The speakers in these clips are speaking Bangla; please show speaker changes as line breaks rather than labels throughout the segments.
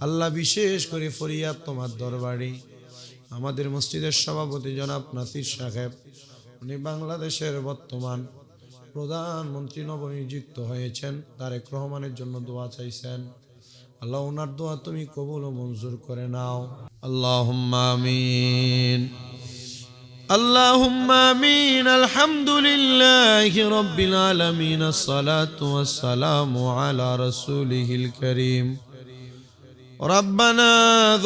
আল্লাহ বিশেষ করে ফরিয়াদ তোমার দরবারে আমাদের মসজিদের সভাপতি জনাব নাসির সাহেব, উনি বাংলাদেশের বর্তমান প্রধানমন্ত্রী নবনিযুক্ত হয়েছেন, তারেক রহমানের জন্য দোয়া চাইছেন। আল্লাহ ওনার দোয়া তুমি কবুল ও মঞ্জুর করে নাও। আল্লাহুম্মা আমিন, আল্লাহুম্মা আমিন। আলহামদুলিল্লাহি রাব্বিল আলামিন, আসসালাতু ওয়াসসালামু আলা রাসূলিহিল কারীম। ربنا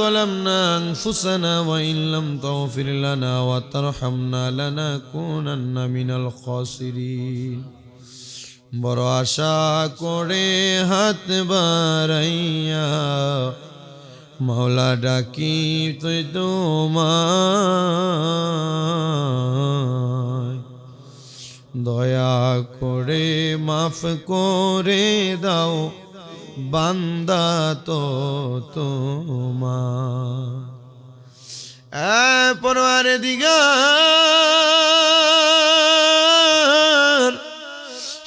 ظلمنا أنفسنا وإن لم تغفر لنا وترحمنا لنكونن من الخاسرين। বড় আশা করে হাত বাড়াইয়া মাওলা ডাকি তুই তোমায়, দয়া করে মাফ করে দাও বান্দা তো তোমার। পরওয়ারদিগার,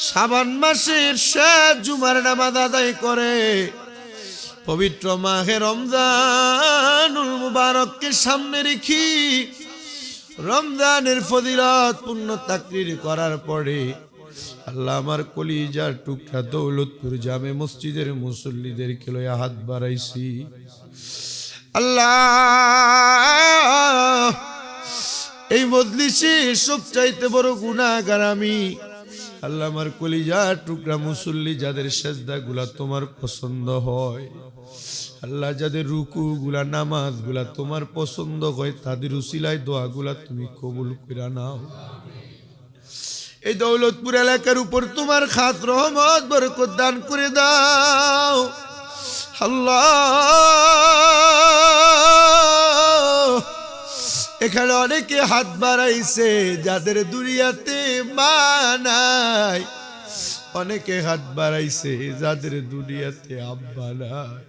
শাবান মাসের শেষ জুমার নামাজ আদায় করে পবিত্র মাহে রমজানুল মুবারককে সামনে রেখি রমজানের ফজিলত পূর্ণ তাকরীর করার পরে আল্লাহ আমার কলিজার টুকরা দৌলতপুর জামে মসজিদের মুসল্লিদেরকে লইয়া হাত বাড়াইছি। আল্লাহ, এই মজলিসে সবচাইতে বড় গুনাহগার আমি। আল্লাহ, আমার কলিজার টুকরা মুসল্লি যাদের সেজদা গুলা তোমার পছন্দ হয়, আল্লাহ যাদের রুকু গুলা নামাজ গুলা তোমার পছন্দ হয়, তাদের উসিলায় দোয়া গুলা তুমি কবুল করে নাও। এই দৌলতপুর এলাকার উপর তোমার খাস রহমত বরকত দান করে দাও। আল্লাহ, এখানে অনেকে হাত বাড়াইছে যাদের দুনিয়াতে মা নাই, অনেকে হাত বাড়াইছে যাদের দুনিয়াতে আব্বা নাই,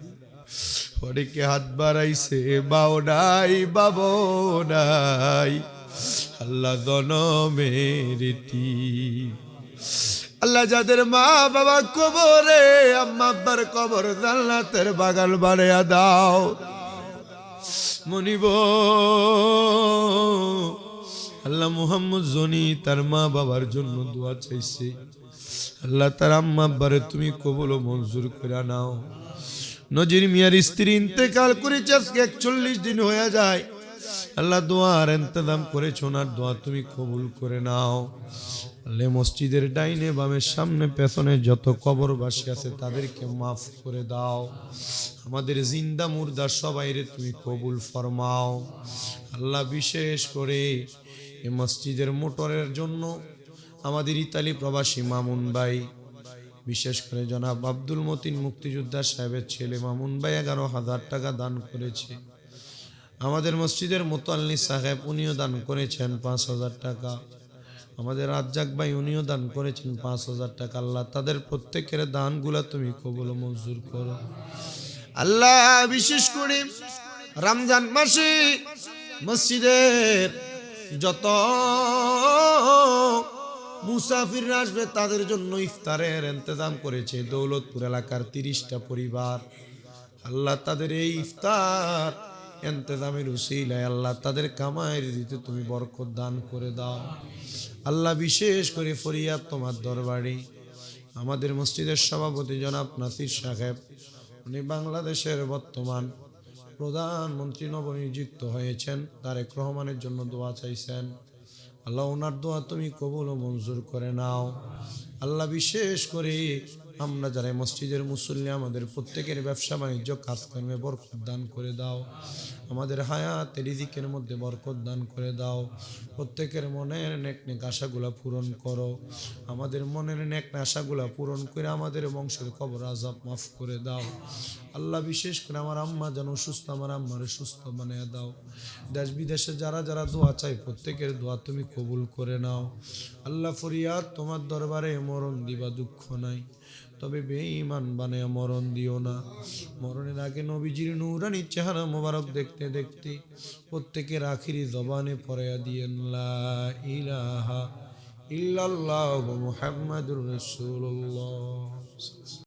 অনেকে হাত বাড়াইছে বাও নাই বাবো নাই। আল্লাহ জনমেরিতি, আল্লাহ যাদের মা বাবা কবরে, আম্মা আব্বার কবর জান্নাতের বাগান বানায়া দাও। মনিব, আল্লাহ মুহাম্মদ জনি তার মা বাবার জন্য দোয়া চাইছে, আল্লাহ তার আম্মা আব্বারে তুমি কবুল ও মঞ্জুর করে নাও। নজির মিয়ার স্ত্রী ইন্তেকাল করেছে, আজকে 41 দিন হয়ে যায়। আল্লাহ দোয়ার ইন্তজাম করেছ, ওনার দোয়া তুমি কবুল করে নাও। আল্লাহ মসজিদের ডাইনে বামের সামনে পেছনে যত কবরবাসী আছে তাদেরকে মাফ করে দাও। আমাদের জিন্দা মুর্দা সবাইরে তুমি কবুল ফরমাও। আল্লাহ বিশেষ করে এই মসজিদের মোটরের জন্য আমাদের ইতালি প্রবাসী মামুন ভাই, বিশেষ করে জনাব আব্দুল মতিন মুক্তিযোদ্ধা সাহেবের ছেলে মামুন ভাই 11,000 টাকা দান করেছে। আমাদের মসজিদের মোতাল্লি সাহেব উনিও দান করেছেন 5,000 টাকা। আমাদের রাজ্জাক ভাই উনিও দান করেছেন 5,000 টাকা। আল্লাহ তাদের প্রত্যেকের দানগুলা তুমি কবুল ও মঞ্জুর করো। আল্লাহ বিশেষ করে রমজান মাসে মসজিদের যত মুসাফির আসবে তাদের জন্য ইফতারের ইন্তজাম করেছে দৌলতপুর এলাকার 30টা পরিবার। আল্লাহ তাদের এই ইফতার ইন্তজামের উসিলায় আল্লাহ তাদের কামাইয়ের দিতে তুমি বরকত দান করে দাও। আল্লাহ বিশেষ করে ফরিয়াদ তোমার দরবারে আমাদের মসজিদের সভাপতি জনাব নাসির সাহেব, উনি বাংলাদেশের বর্তমান প্রধানমন্ত্রী নবনিযুক্ত হয়েছেন, তারেক রহমানের জন্য দোয়া চাইছেন। আল্লাহ ওনার দোয়া তুমি কবুল ও মঞ্জুর করে নাও। আল্লাহ বিশেষ করে আমরা যারা মসজিদের মুসল্লি, আমাদের প্রত্যেকের ব্যবসা বাণিজ্য কাজকর্মে বরকত দান করে দাও। আমাদের হায়াত রিজিকের মধ্যে বরকত দান করে দাও। প্রত্যেকের মনের নেক নেক আশাগুলা পূরণ করো। আমাদের মনের নেক আশাগুলা পূরণ করে আমাদের বংশের কবর আযাব মাফ করে দাও। আল্লাহ বিশেষ করে আমার আম্মা যেন সুস্থ, আমার আম্মারে সুস্থ বানিয়ে দাও। দেশ বিদেশে যারা যারা দোয়া চাই প্রত্যেকের দোয়া তুমি কবুল করে নাও। আল্লাহ ফরিয়াদ তোমার দরবারে, মরণ দিবা দুঃখ নাই, তবে বেঈমান বানায় মরণ দিও না। মরণের আগে নবীজির নূরানি চেহারা মোবারক দেখতে দেখতে প্রত্যেকের আখিরি জবানে পড়াইয়া দিয়েন লা ইলাহা ইল্লাল্লাহু মুহাম্মাদুর রাসূলুল্লাহ।